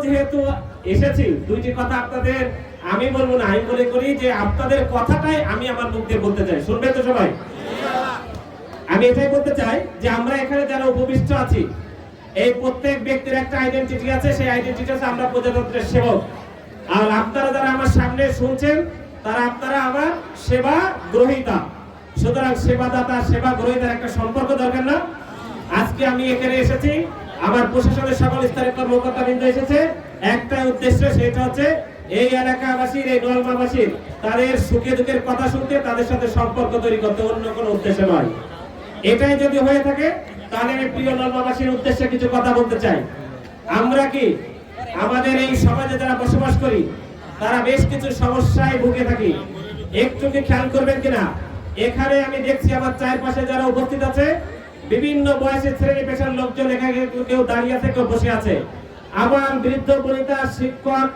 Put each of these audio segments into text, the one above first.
যেহেতু এসেছি, দুইটি কথা আপনাদের আমি বলবো না, আমি মনে করি যে আপনাদের কথাটাই আমি আমার মুখ দিয়ে বলতে চাই। শুনবেন তো সবাই? আমি এটাই বলতে চাই যে আমরা এখানে যারা উপবিষ্ট আছি, এই প্রত্যেক ব্যক্তির একটা আইডেন্টিটি আছে, সেই আইডেন্টিটি আছে আমরা প্রজাতন্ত্রের সেবক। আর আপনারা যারা আমার সামনে শুনছেন, তারা আপনারা আমার সেবা গ্রহীতা। সুতরাং সেবাদাতা সেবা গ্রহীতার একটা সম্পর্ক দরকার না? আজকে আমি এখানে এসেছি, আমার প্রশাসনের সকল স্তরের কর্মকর্তাবৃন্দ এসেছে একটা উদ্দেশ্য, সেটা হচ্ছে এই এলাকাবাসীর, এই নলমাবাসীর তাদের সুখে দুঃখের কথা শুনতে, তাদের সাথে সম্পর্ক তৈরি করতে, অন্য কোনো উদ্দেশ্য নয়। এটাই যদি হয়ে থাকে তাহলে আমি প্রিয় নলমাবাসীর উদ্দেশ্যে কিছু কথা বলতে চাই। আমরা কি আমাদের এই সমাজে যারা বসবাস করি, তারা বেশ কিছু সমস্যায় ভুগে থাকি। একটু কি খেয়াল করবেন কিনা, এখানে আমি দেখছি আমার চারপাশে যারা উপস্থিত আছে, বিভিন্ন বয়সের শ্রেণী পেশার লোকজন এখানে কেউ দাঁড়িয়ে আছে, কেউ বসে আছে। আমার বৃদ্ধ বনিতা, শিক্ষক,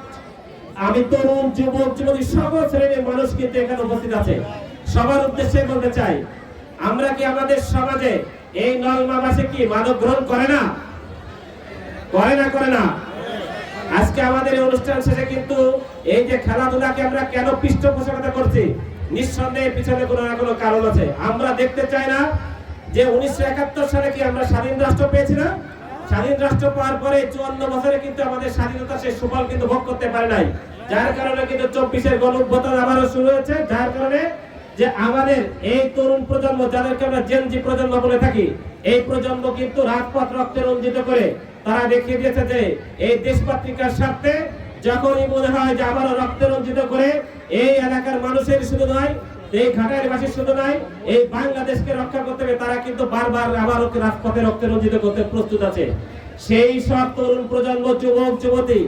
আমি তরুণ, যুবক যুবতী, সকল শ্রেণীর মানুষ কিন্তু এখানে উপস্থিত আছে। সবার উদ্দেশ্যে বলতে চাই, আমরা কি আমাদের সমাজে এই নলমাবাসী কি মাদক গ্রহণ করে না? করে না? আজকে আমাদের এই অনুষ্ঠান শেষে কিন্তু এই যে খেলাধুলাকে আমরা কেন পৃষ্ঠপোষকতা করছি, নিঃসন্দেহে পিছনে কোনো না কোনো কারণ আছে। আমরা দেখতে চাই না যে 1971 সালে কি আমরা স্বাধীন রাষ্ট্র পেয়েছি না? স্বাধীন রাষ্ট্র পাওয়ার পরে 54 বছরে কিন্তু আমাদের স্বাধীনতা সেই সুফল কিন্তু ভোগ করতে পারে নাই। যার কারণে কিন্তু 24-এর গণঅভ্যুত্থান আবারও শুরু হয়েছে। যার কারণে যে আমাদের এই তরুণ প্রজন্ম, যাদেরকে আমরা জেনজি প্রজন্ম বলে থাকি, এই প্রজন্ম কিন্তু রাজপথ রক্তে রঞ্জিত করে তারা দেখিয়ে দিয়েছে যে এই দেশপত্রিকার স্বার্থে যখনই মনে হয় যে আবারও রক্তে রঞ্জিত করে এই এলাকার মানুষের শুধু নয়, এই ঘাটাইয়ের বাসীর শুধু নয়, এই বাংলাদেশকে রক্ষা করতে হবে, তারা কিন্তু বারবার আবারও রাজপথে রক্তে রঞ্জিত করতে প্রস্তুত আছে। সেই সব তরুণ প্রজন্ম, যুবক যুবতী,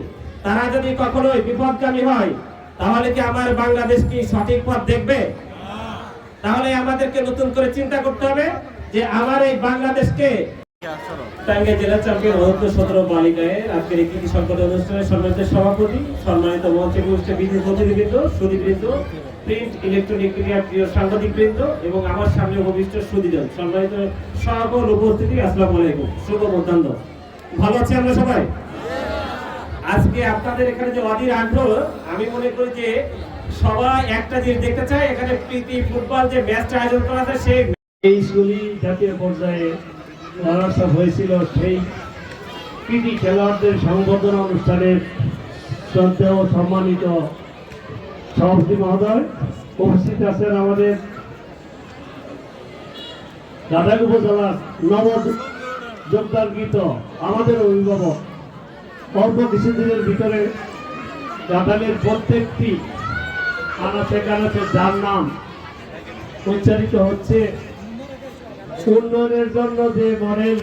তারা যদি কখনোই বিপদগামী হয়, তাহলে কি আমার বাংলাদেশ কি সঠিক পথ দেখবে? তাহলে আমাদেরকে নতুন করে চিন্তা করতে হবে যে আমার এই বাংলাদেশকে। টাঙ্গাইল জেলা চ্যাম্পিয়ন অনূর্ধ্ব 17 বালিকায় আজকের এই কৃতি সংকট অনুষ্ঠানের সম্মানিত সভাপতি, সম্মানিত মঞ্চে উপস্থিত বিশেষ অতিথিবৃন্দ, সুধীবৃন্দ, প্রিন্ট ইলেকট্রনিক মিডিয়ার প্রিয় সাংবাদিকবৃন্দ এবং আমার সামনে উপবিষ্ট সুধীজন, সম্মানিত সকল উপস্থিতি, আসসালামু আলাইকুম, শুভ মধ্যাহ্ন। ভালো আছি আমরা সবাই? আজকে আপনাদের এখানে যে অধীর আগ্রহ, আমি মনে করি যে সবাই একটা জিনিস দেখতে চায়, এখানে প্রীতি ফুটবল যে ম্যাচটা আয়োজন করা হয়, সেই এই স্কুলই জাতীয় পর্যায়ে রানার্স আপ হয়েছিল, সেই কৃতি খেলোয়াড়দের সংবর্ধনা অনুষ্ঠানের শ্রদ্ধেয় ও সম্মানিত সভাপতি মহোদয়, উপস্থিত আছেন আমাদের গাটাইল উপজেলার নব যোগদানকৃত আমাদের অভিভাবক। অল্প কিছুদিনের ভিতরে গাটাইলের প্রত্যেকটি আনাচে কানাচে যার নাম উচ্চারিত হচ্ছে, উন্নয়নের জন্য যে মডেল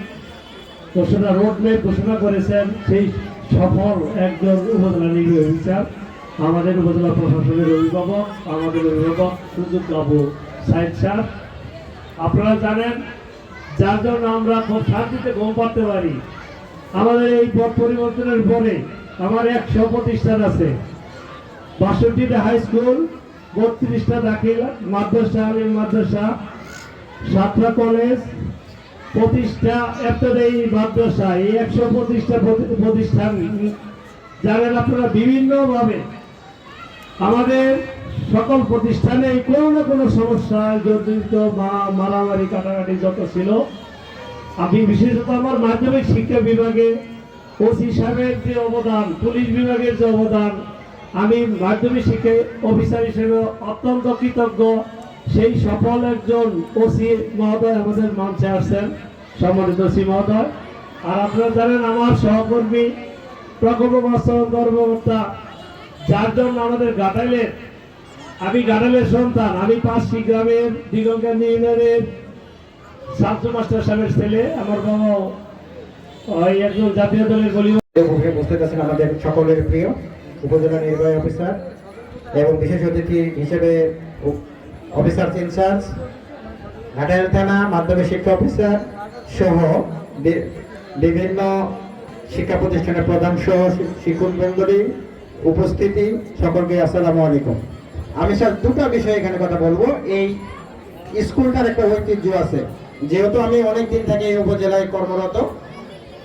ঘোষণা, রোডম্যাপ ঘোষণা করেছেন, সেই সফল একজন উপজেলা নির্বাহী অফিসার, আমাদের উপজেলা প্রশাসনের অভিভাবক, আমাদের অভিভাবক সুযোগ বাবু সাইদ স্যার। আপনারা জানেন, যার জন্য আমরা খুব শান্তিতে ঘুম পাড়তে পারি। আমাদের এই পথ পরিবর্তনের পরে আমার 100 প্রতিষ্ঠান আছে, 62টা হাই স্কুল, 32টা দাখিল মাদ্রাসা, আলিম মাদ্রাসা, 7টা কলেজ, 25টা এফতেদায়ী মাদ্রাসা, এই 125টা প্রতিষ্ঠান। জানেন আপনারা, বিভিন্নভাবে আমাদের সকল প্রতিষ্ঠানে কোনো না কোনো সমস্যা জর্জরিত বা মারামারি কাটাকাটি যত ছিল, আমি বিশেষত আমার মাধ্যমিক শিক্ষা বিভাগে ওসি সাহেবের যে অবদান, পুলিশ বিভাগের যে অবদান, আমি মাধ্যমিক শিক্ষা অফিসার হিসেবে অত্যন্ত কৃতজ্ঞ। সেই সফল একজন ওসি মহোদয় আমাদের মঞ্চে আসছেন, সম্মানিত ওসি মহোদয়। আর আপনারা জানেন, আমার সহকর্মী প্রকল্প বাস্তবায়ন কর্মকর্তা, যার জন্য আমাদের গাটাইলের, আমি গাটাইলের সন্তান, আমি 5টি গ্রামের দিগঙ্গানী ইউনিয়নের ছাত্র মাস্টার সাহেবের ছেলে। আমার বাবা ওই একজন জাতীয় দলের গলি। উপস্থিত আছেন আমাদের সকলের প্রিয় উপজেলা নির্বাহী অফিসার এবং বিশেষ অতিথি হিসেবে অফিসার ইনচার্জ, ঘাটাইল থানা মাধ্যমিক শিক্ষা অফিসার সহ বিভিন্ন শিক্ষা প্রতিষ্ঠানের প্রধান সহ শিক্ষক মণ্ডলী উপস্থিতি, সকলকে আসসালামু আলাইকুম। আমি স্যার দুটো বিষয়ে এখানে কথা বলবো। এই স্কুলটার একটা ঐতিহ্য আছে, যেহেতু আমি অনেক দিন থেকে এই উপজেলায় কর্মরত,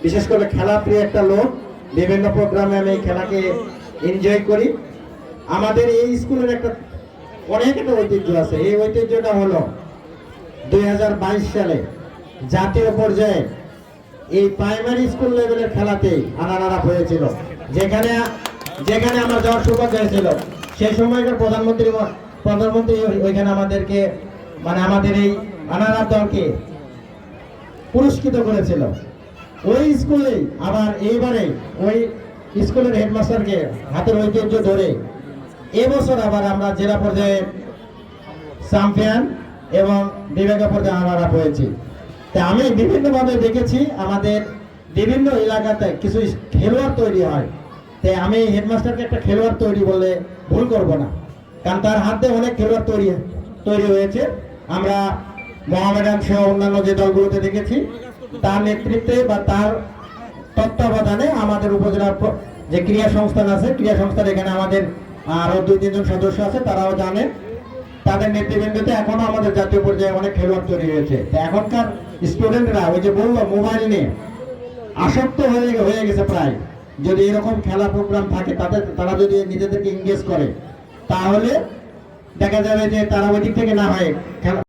বিশেষ করে খেলা প্রিয় একটা লোক, বিভিন্ন প্রোগ্রামে আমি এই খেলাকে এনজয় করি। আমাদের এই স্কুলের একটা অনেক একটা ঐতিহ্য আছে। এই ঐতিহ্যটা হলো 2022 সালে জাতীয় পর্যায়ে এই প্রাইমারি স্কুল লেভেলের খেলাতেই আনারা হয়েছিল, যেখানে যেখানে আমার যাওয়ার সৌভাগ্য হয়েছিল। সেই সময়কার প্রধানমন্ত্রী ওইখানে আমাদেরকে মানে আমাদের এই আনারা দলকে পুরস্কৃত করেছিল। ওই স্কুলেই আবার এইবারে ওই স্কুলের হেডমাস্টারকে হাতের ঐতিহ্য ধরে এবছর আবার আমরা জেলা পর্যায়ে চ্যাম্পিয়ন এবং বিভাগীয় পর্যায়ে আনারা হয়েছি। তা আমি বিভিন্নভাবে দেখেছি আমাদের বিভিন্ন এলাকাতে কিছু খেলোয়াড় তৈরি হয়। তাই আমি হেডমাস্টারকে একটা খেলোয়াড় তৈরি বললে ভুল করব না, কারণ তার হাতে অনেক খেলোয়াড় তৈরি হয়েছে। আমরা মোহামেডান সহ অন্যান্য যে দলগুলোতে দেখেছি, তার নেতৃত্বে বা তার তত্ত্বাবধানে আমাদের উপজেলার যে ক্রীড়া সংস্থান আছে, ক্রীড়া সংস্থান এখানে আমাদের আরো 2-3 জন সদস্য আছে, তারাও জানে। তাদের নেতৃবৃন্দতে এখনো আমাদের জাতীয় পর্যায়ে অনেক খেলোয়াড় তৈরি হয়েছে। এখনকার স্টুডেন্টরা ওই যে বললো মোবাইল নিয়ে আসক্ত হয়ে গেছে প্রায়। যদি এরকম খেলা প্রোগ্রাম থাকে তারা যদি নিজেদেরকে এনগেজ করে, তাহলে দেখা যাবে যে তারা ওই দিক থেকে না হয় খেলা